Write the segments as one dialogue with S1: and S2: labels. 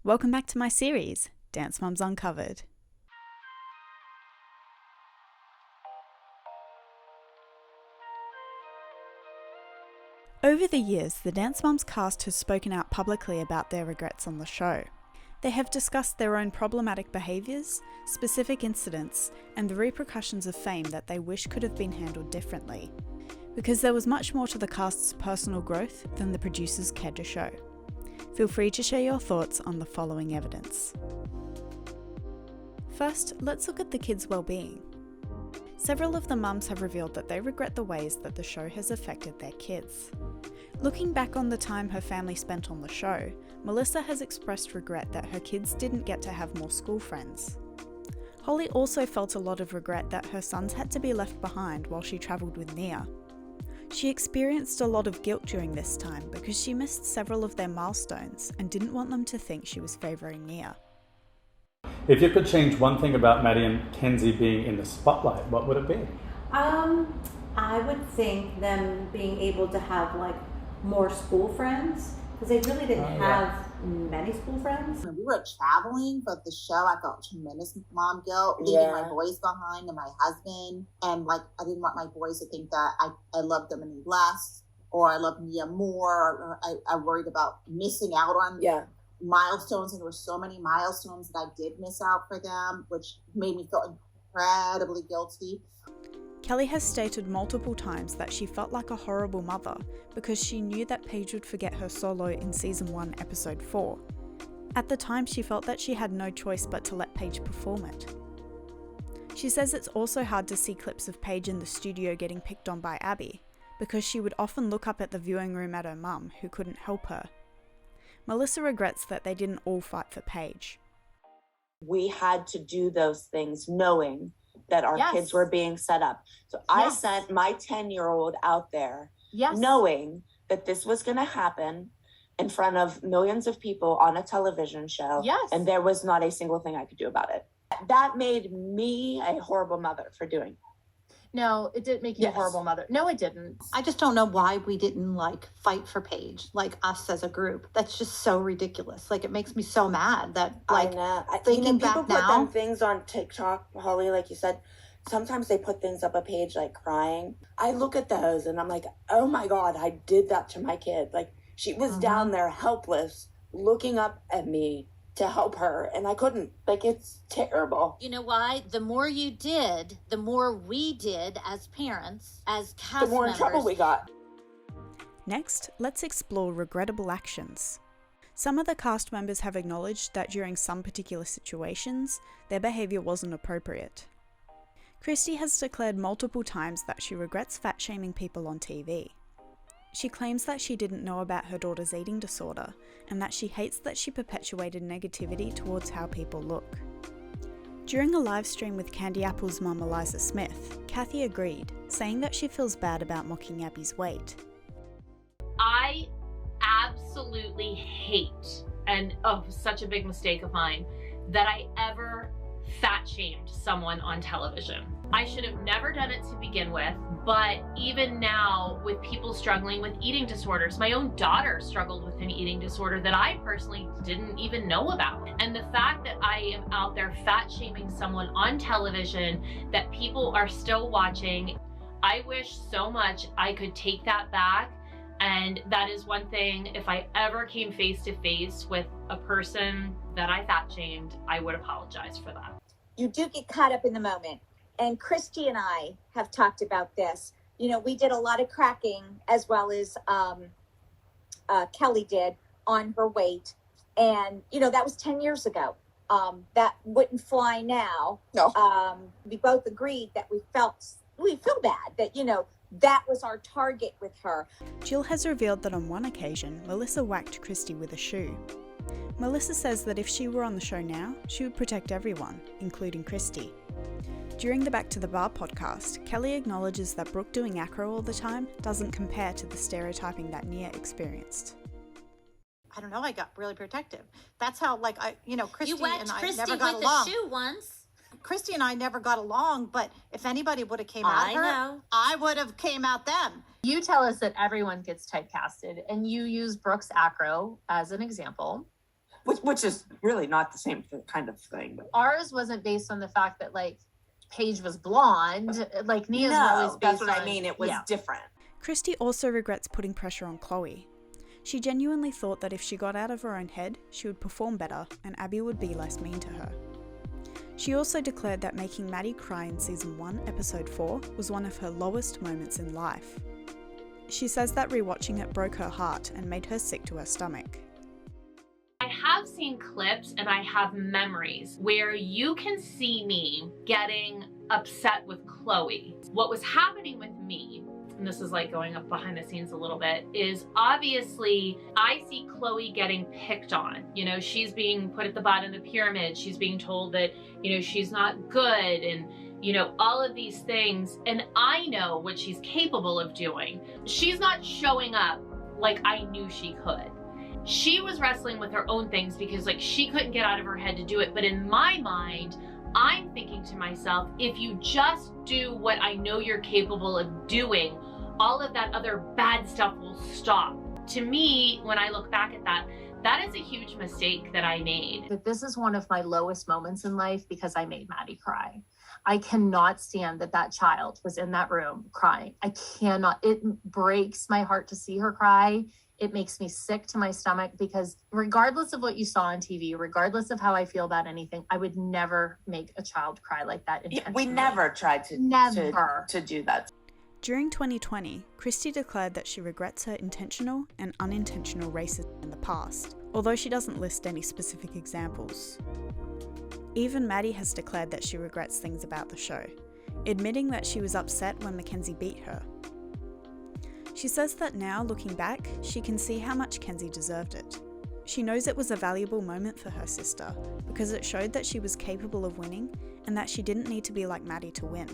S1: Welcome back to my series, Dance Mums Uncovered. Over the years, the Dance Mums cast has spoken out publicly about their regrets on the show. They have discussed their own problematic behaviours, specific incidents, and the repercussions of fame that they wish could have been handled differently. Because there was much more to the cast's personal growth than the producers cared to show. Feel free to share your thoughts on the following evidence. First, let's look at the kids' well-being. Several of the mums have revealed that they regret the ways that the show has affected their kids. Looking back on the time her family spent on the show, Melissa has expressed regret that her kids didn't get to have more school friends. Holly also felt a lot of regret that her sons had to be left behind while she travelled with Nia. She experienced a lot of guilt during this time because she missed several of their milestones and didn't want them to think she was favouring Nia.
S2: If you could change one thing about Maddie and Kenzie being in the spotlight, what would it be?
S3: I would think them being able to have more school friends, because they really didn't have many school friends.
S4: When we were traveling for the show, I felt tremendous mom guilt, leaving my boys behind and my husband. And I didn't want my boys to think that I loved them any less, or I loved Nia more, or I worried about missing out on milestones. And there were so many milestones that I did miss out for them, which made me feel incredibly guilty.
S1: Kelly has stated multiple times that she felt like a horrible mother because she knew that Paige would forget her solo in Season 1, Episode 4. At the time, she felt that she had no choice but to let Paige perform it. She says it's also hard to see clips of Paige in the studio getting picked on by Abby because she would often look up at the viewing room at her mum, who couldn't help her. Melissa regrets that they didn't all fight for Paige.
S5: We had to do those things knowing that our kids were being set up. So I sent my 10-year-old out there knowing that this was going to happen in front of millions of people on a television show. And there was not a single thing I could do about it. That made me a horrible mother for doing it.
S6: No, it didn't make you a horrible mother. No, it didn't.
S7: I just don't know why we didn't fight for Paige, us as a group. That's just so ridiculous. It makes me so mad that
S5: I know.
S7: Thinking
S5: people
S7: back
S5: put
S7: now,
S5: them things on TikTok, Holly, like you said. Sometimes they put things up a page crying. I look at those and I'm like, oh my God, I did that to my kid. She was down there helpless, looking up at me to help her, and I couldn't. It's terrible.
S8: You know why? The more you did, the more we did as parents, as cast
S5: the more
S8: members.
S5: in trouble we got.
S1: Next, let's explore regrettable actions. Some of the cast members have acknowledged that during some particular situations, their behaviour wasn't appropriate. Christy has declared multiple times that she regrets fat-shaming people on TV. She claims that she didn't know about her daughter's eating disorder, and that she hates that she perpetuated negativity towards how people look. During a live stream with Candy Apple's mum Eliza Smith, Kathy agreed, saying that she feels bad about mocking Abby's weight.
S9: I absolutely hate, and such a big mistake of mine, that I ever fat-shamed someone on television. I should have never done it to begin with, but even now with people struggling with eating disorders, my own daughter struggled with an eating disorder that I personally didn't even know about. And the fact that I am out there fat-shaming someone on television that people are still watching, I wish so much I could take that back. And that is one thing, if I ever came face to face with a person that I fat shamed, I would apologize for that.
S10: You do get caught up in the moment. And Christy and I have talked about this. We did a lot of cracking, as well as Kelly did, on her weight. And, that was 10 years ago. That wouldn't fly now.
S4: No.
S10: We both agreed that we feel bad that, that was our target with her.
S1: Jill has revealed that on one occasion, Melissa whacked Christy with a shoe. Melissa says that if she were on the show now, she would protect everyone, including Christy. During the Back to the Bar podcast, Kelly acknowledges that Brooke doing acro all the time doesn't compare to the stereotyping that Nia experienced.
S7: I don't know, I got really protective. That's how, Christy
S8: You whacked
S7: and I
S8: Christy
S7: never got
S8: with
S7: along.
S8: a shoe once.
S7: Christy and I never got along, but if anybody would have came at her, I would have came at them.
S6: You tell us that everyone gets typecasted, and you use Brooke's acro as an example.
S5: which is really not the same kind of thing. But
S6: ours wasn't based on the fact that like Paige was blonde. Like Nia's always based
S5: that's what
S6: on,
S5: I mean. It was different.
S1: Christy also regrets putting pressure on Chloe. She genuinely thought that if she got out of her own head, she would perform better and Abby would be less mean to her. She also declared that making Maddie cry in season 1, episode 4 was one of her lowest moments in life. She says that rewatching it broke her heart and made her sick to her stomach.
S9: I have seen clips and I have memories where you can see me getting upset with Chloe. What was happening with me, and this is like going up behind the scenes a little bit, is obviously I see Chloe getting picked on. You know, she's being put at the bottom of the pyramid. She's being told that, you know, she's not good and, you know, all of these things. And I know what she's capable of doing. She's not showing up like I knew she could. She was wrestling with her own things because like she couldn't get out of her head to do it. But in my mind, I'm thinking to myself, if you just do what I know you're capable of doing, all of that other bad stuff will stop. To me, when I look back at that, that is a huge mistake that I made.
S6: But this is one of my lowest moments in life because I made Maddie cry. I cannot stand that that child was in that room crying. I cannot. It breaks my heart to see her cry. It makes me sick to my stomach because regardless of what you saw on TV, regardless of how I feel about anything, I would never make a child cry like that intentionally.
S5: We never tried to do that.
S1: During 2020, Christy declared that she regrets her intentional and unintentional racism in the past, although she doesn't list any specific examples. Even Maddie has declared that she regrets things about the show, admitting that she was upset when Mackenzie beat her. She says that now, looking back, she can see how much Kenzie deserved it. She knows it was a valuable moment for her sister because it showed that she was capable of winning and that she didn't need to be like Maddie to win.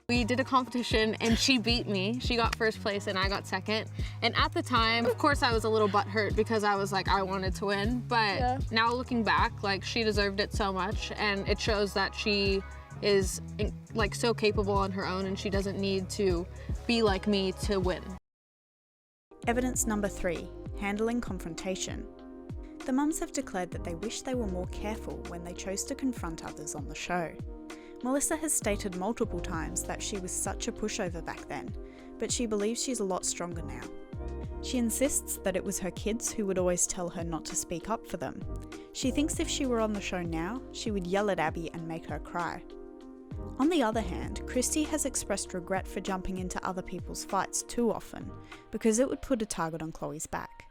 S11: We did a competition and she beat me. She got first place and I got second. And at the time, of course, I was a little butthurt because I was like, I wanted to win. But now looking back, like she deserved it so much and it shows that she is like so capable on her own and she doesn't need to be like me to win.
S1: Evidence number 3, handling confrontation. The mums have declared that they wish they were more careful when they chose to confront others on the show. Melissa has stated multiple times that she was such a pushover back then, but she believes she's a lot stronger now. She insists that it was her kids who would always tell her not to speak up for them. She thinks if she were on the show now, she would yell at Abby and make her cry. On the other hand, Christy has expressed regret for jumping into other people's fights too often, because it would put a target on Chloe's back.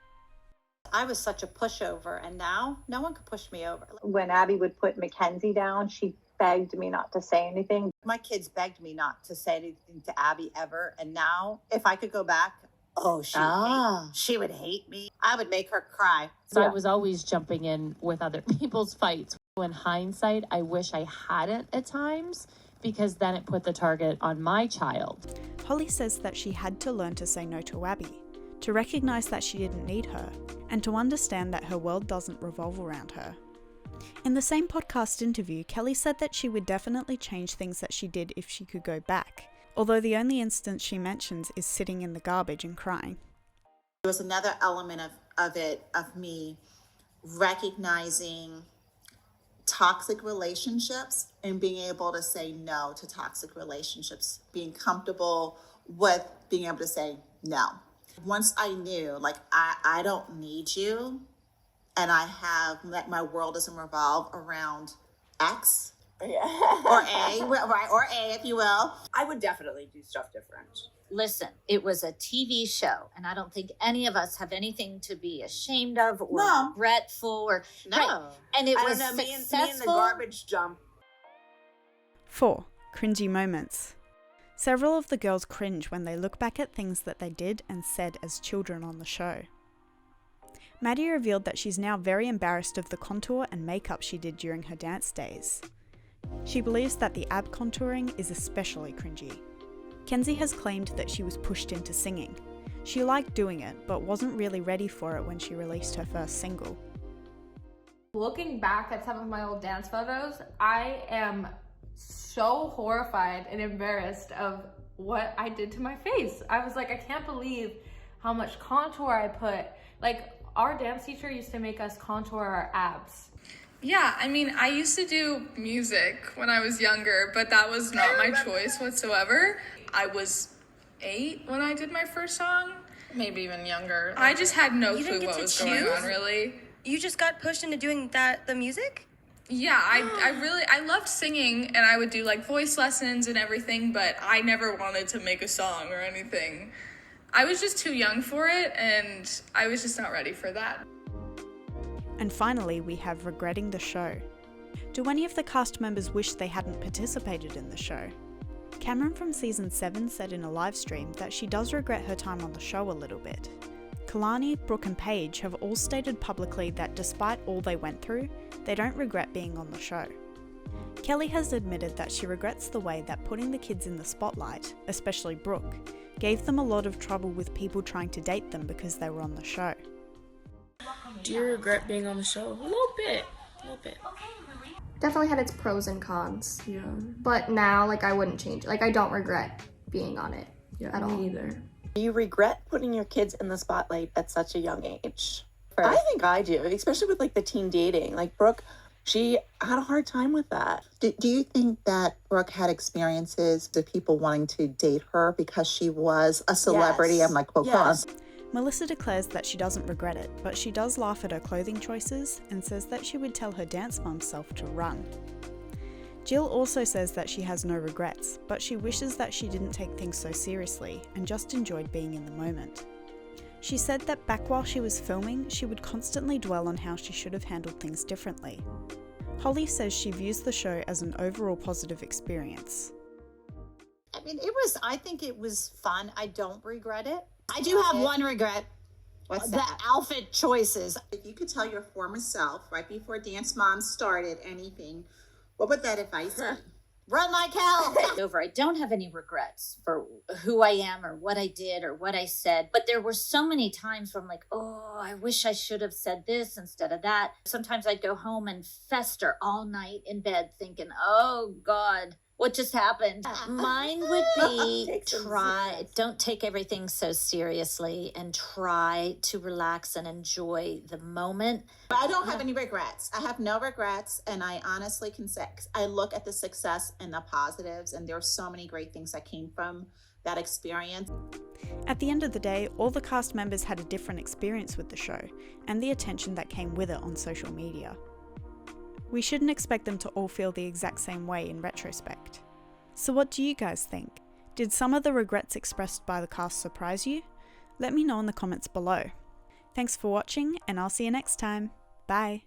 S7: I was such a pushover, and now no one could push me over.
S12: When Abby would put Mackenzie down, she begged me not to say anything.
S4: My kids begged me not to say anything to Abby ever, and now if I could go back, she would hate me. I would make her cry.
S13: So I was always jumping in with other people's fights. In hindsight, I wish I hadn't at times because then it put the target on my child.
S1: Holly says that she had to learn to say no to Abby, to recognise that she didn't need her, and to understand that her world doesn't revolve around her. In the same podcast interview, Kelly said that she would definitely change things that she did if she could go back, although the only instance she mentions is sitting in the garbage and crying.
S4: There was another element of me recognizing toxic relationships and being able to say no to toxic relationships, being comfortable with being able to say no. Once I knew, like, I don't need you, and I have, like, my world doesn't revolve around X or A, right? Or A, if you will.
S5: I would definitely do stuff different.
S8: Listen, it was a TV show, and I don't think any of us have anything to be ashamed of or regretful or right. And it was successful.
S5: Me and the garbage dump.
S1: 4. Cringy moments. Several of the girls cringe when they look back at things that they did and said as children on the show. Maddie revealed that she's now very embarrassed of the contour and makeup she did during her dance days. She believes that the ab contouring is especially cringy. Kenzie has claimed that she was pushed into singing. She liked doing it, but wasn't really ready for it when she released her first single.
S14: Looking back at some of my old dance photos, I am so horrified and embarrassed of what I did to my face. I was like, I can't believe how much contour I put. Like, Our dance teacher used to make us contour our abs.
S15: Yeah, I mean, I used to do music when I was younger, but that was not my choice whatsoever. I was 8 when I did my first song.
S16: Maybe even younger.
S15: I just had no clue what was going on, really.
S17: You just got pushed into doing the music?
S15: Yeah, I loved singing, and I would do like voice lessons and everything, but I never wanted to make a song or anything. I was just too young for it, and I was just not ready for that.
S1: And finally, we have regretting the show. Do any of the cast members wish they hadn't participated in the show? Cameron from season 7 said in a live stream that she does regret her time on the show a little bit. Kalani, Brooke and Paige have all stated publicly that despite all they went through, they don't regret being on the show. Kelly has admitted that she regrets the way that putting the kids in the spotlight, especially Brooke, gave them a lot of trouble with people trying to date them because they were on the show.
S18: Do you regret being on the show? A little bit.
S19: Definitely had its pros and cons. Yeah. But now, like, I wouldn't change it. Like, I don't regret being on it at all.
S18: Me either.
S5: Do you regret putting your kids in the spotlight at such a young age? I think I do, especially with like the teen dating. Like Brooke, she had a hard time with that.
S4: Do you think that Brooke had experiences of people wanting to date her because she was a celebrity?
S5: Yes.
S4: I'm like, quote,
S5: Yes.
S1: Melissa declares that she doesn't regret it, but she does laugh at her clothing choices and says that she would tell her dance mum self to run. Jill also says that she has no regrets, but she wishes that she didn't take things so seriously and just enjoyed being in the moment. She said that back while she was filming, she would constantly dwell on how she should have handled things differently. Holly says she views the show as an overall positive experience.
S7: I mean, I think it was fun. I don't regret it. I do have one regret.
S4: What's
S7: the
S4: that?
S7: outfit choices.
S4: If you could tell your former self right before Dance Mom started anything, what would that advice be?
S7: Run like hell.
S8: Over. I don't have any regrets for who I am or what I did or what I said. But there were so many times where I'm like, oh, I wish I should have said this instead of that. Sometimes I'd go home and fester all night in bed thinking, oh God, what just happened? Mine would be don't take everything so seriously and try to relax and enjoy the moment.
S4: I don't have any regrets. I have no regrets, and I honestly can say I look at the success and the positives, and there are so many great things that came from that experience.
S1: At the end of the day, all the cast members had a different experience with the show and the attention that came with it on social media. We shouldn't expect them to all feel the exact same way in retrospect. So what do you guys think? Did some of the regrets expressed by the cast surprise you? Let me know in the comments below. Thanks for watching, and I'll see you next time. Bye!